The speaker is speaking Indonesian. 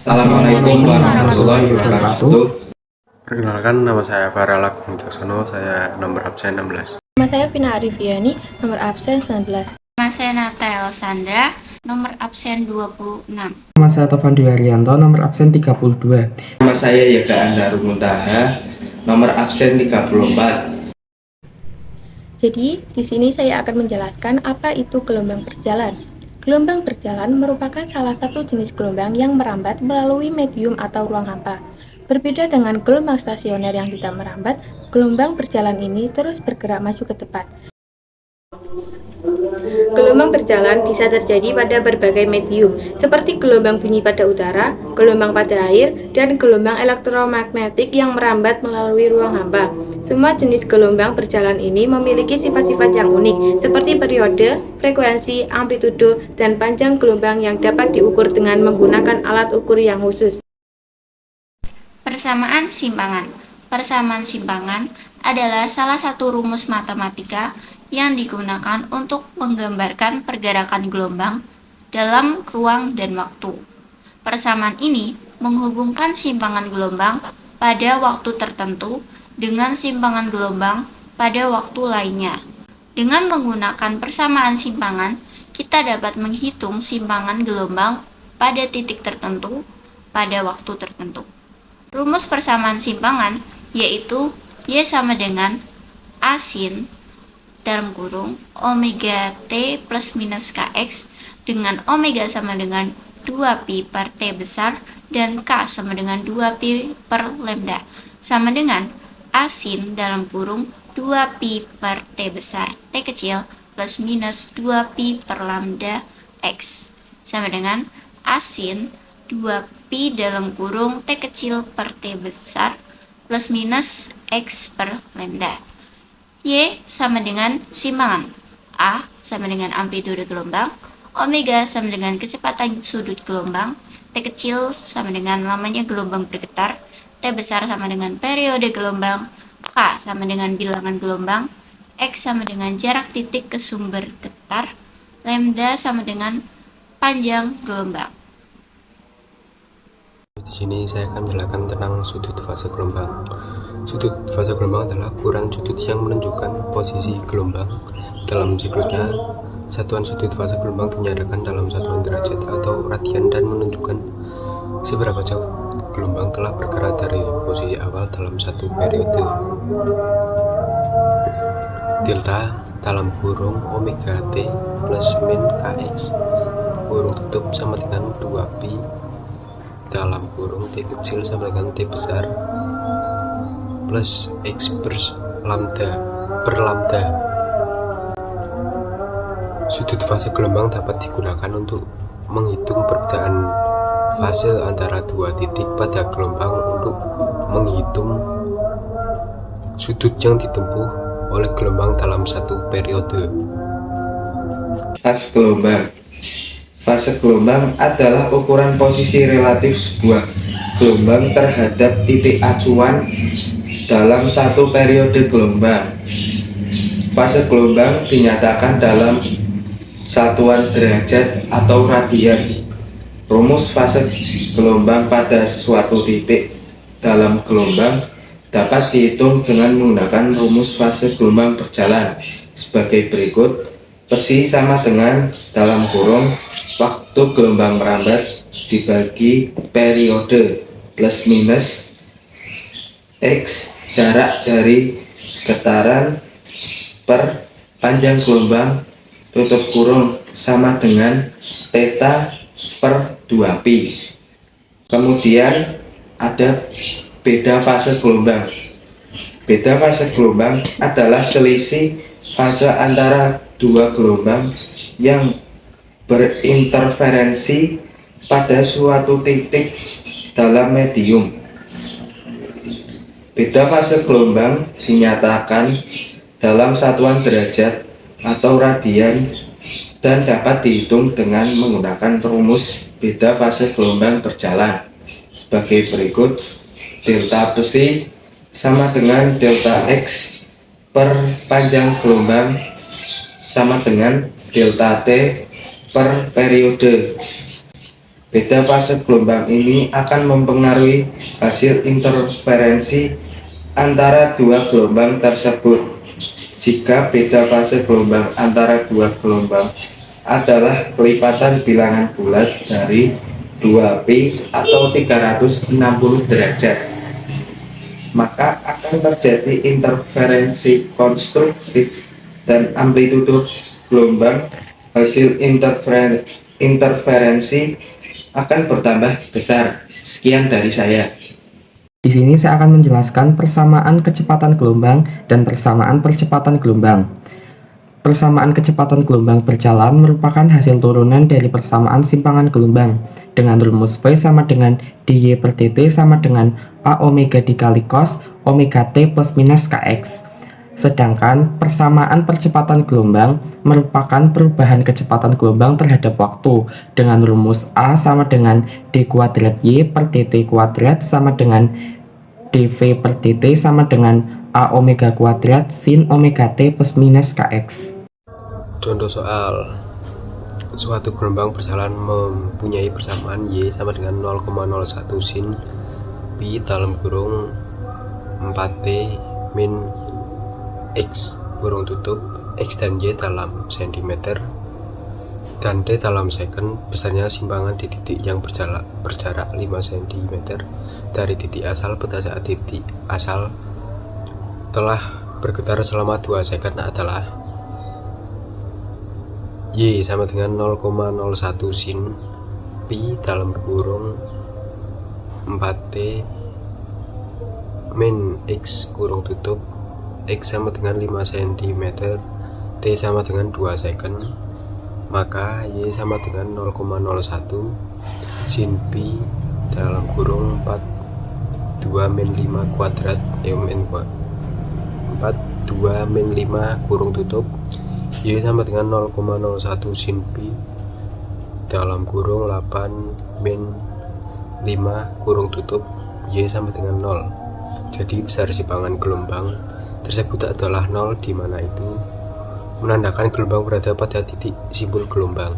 Assalamualaikum Assalamualaikum warahmatullahi warahmatullahi wabarakatuh. wabarakatuh. Perkenalkan, nama saya Farel Agung Wicaksono, saya nomor absen 16. Nama saya Vina Arifiani, nomor absen 19. Nama saya Natalia Sandra, nomor absen 26. Nama saya Tovan Dwi Haryanto, nomor absen 32. Nama saya Yoga Andaru Muntaha, nomor absen 34. Jadi, di sini saya akan menjelaskan apa itu gelombang berjalan. Gelombang berjalan merupakan salah satu jenis gelombang yang merambat melalui medium atau ruang hampa. Berbeda dengan gelombang stasioner yang tidak merambat, gelombang berjalan ini terus bergerak maju ke depan. Gelombang berjalan bisa terjadi pada berbagai medium, seperti gelombang bunyi pada udara, gelombang pada air, dan gelombang elektromagnetik yang merambat melalui ruang hampa. Semua jenis gelombang berjalan ini memiliki sifat-sifat yang unik, seperti periode, frekuensi, amplitudo, dan panjang gelombang yang dapat diukur dengan menggunakan alat ukur yang khusus. Persamaan simpangan. Persamaan simpangan adalah salah satu rumus matematika yang digunakan untuk menggambarkan pergerakan gelombang dalam ruang dan waktu. Persamaan ini menghubungkan simpangan gelombang pada waktu tertentu dengan simpangan gelombang pada waktu lainnya. Dengan menggunakan persamaan simpangan, kita dapat menghitung simpangan gelombang pada titik tertentu pada waktu tertentu. Rumus persamaan simpangan yaitu Y sama dengan A sin dalam kurung omega T plus minus Kx dengan omega sama dengan 2pi per T besar dan K sama dengan 2pi per lambda sama dengan A sin dalam kurung 2pi per T besar T kecil plus minus 2pi per lambda X sama dengan A sin 2pi dalam kurung T kecil per T besar plus minus X per lambda. Y sama dengan simpangan. A sama dengan amplitude gelombang. Omega sama dengan kecepatan sudut gelombang. T kecil sama dengan lamanya gelombang bergetar. T besar sama dengan periode gelombang. K sama dengan bilangan gelombang. X sama dengan jarak titik ke sumber getar. Lambda sama dengan panjang gelombang. Di sini saya akan menjelaskan tentang sudut fase gelombang. Sudut fase gelombang adalah ukuran sudut yang menunjukkan posisi gelombang dalam siklusnya. Satuan sudut fase gelombang dinyatakan dalam satuan derajat atau radian dan menunjukkan seberapa jauh gelombang telah bergerak dari posisi awal dalam satu periode. Delta dalam kurung omega T plus min Kx kurung tutup sama dengan 2pi dalam kurung T kecil sama dengan T besar plus X per lambda. Sudut fase gelombang dapat digunakan untuk menghitung perbedaan fase antara dua titik pada gelombang untuk menghitung sudut yang ditempuh oleh gelombang dalam satu periode. Fase gelombang. Fase gelombang adalah ukuran posisi relatif sebuah gelombang terhadap titik acuan dalam satu periode gelombang. Fase gelombang dinyatakan dalam satuan derajat atau radian. Rumus fase gelombang pada suatu titik dalam gelombang dapat dihitung dengan menggunakan rumus fase gelombang berjalan sebagai berikut. Psi sama dengan dalam kurung waktu gelombang merambat dibagi periode plus minus X jarak dari getaran per panjang gelombang tutup kurung sama dengan theta per 2pi. Kemudian ada beda fase gelombang. Beda fase gelombang adalah selisih fase antara dua gelombang yang berinterferensi pada suatu titik dalam medium. Beda fase gelombang dinyatakan dalam satuan derajat atau radian dan dapat dihitung dengan menggunakan rumus beda fase gelombang berjalan sebagai berikut. Delta Psi sama dengan delta X per panjang gelombang sama dengan delta T per periode. Beda fase gelombang ini akan mempengaruhi hasil interferensi antara dua gelombang tersebut. Jika beda fase gelombang antara dua gelombang adalah kelipatan bilangan bulat dari 2pi atau 360 derajat, maka akan terjadi interferensi konstruktif dan amplitudo gelombang hasil interferensi akan bertambah besar. Sekian dari saya. Di sini saya akan menjelaskan persamaan kecepatan gelombang dan persamaan percepatan gelombang. Persamaan kecepatan gelombang berjalan merupakan hasil turunan dari persamaan simpangan gelombang dengan rumus V sama dengan dy per dt sama dengan A omega dikali cos omega t plus minus kx. Sedangkan persamaan percepatan gelombang merupakan perubahan kecepatan gelombang terhadap waktu dengan rumus A sama dengan d kuadrat y per dt kuadrat sama dengan dv per dt sama dengan A omega kuadrat sin omega t plus minus kx. Contoh soal, suatu gelombang berjalan mempunyai persamaan y sama dengan 0,01 sin pi dalam kurung 4t min x kurung tutup x dan y dalam cm dan t dalam second. Besarnya simpangan di titik yang berjarak 5 cm dari titik asal pada saat titik asal telah bergetar selama 2 second adalah y sama dengan 0,01 sin pi dalam kurung 4t min x kurung tutup x sama dengan 5 cm, t sama dengan 2 second, maka y sama dengan 0,01 sin pi dalam kurung 4 2 min 5 kuadrat min 4 2 min 5 kurung tutup y sama dengan 0,01 sin pi dalam kurung 8 min 5 kurung tutup y sama dengan 0. Jadi besar simpangan gelombang tersebut adalah 0, di mana itu menandakan gelombang berada pada titik simpul gelombang.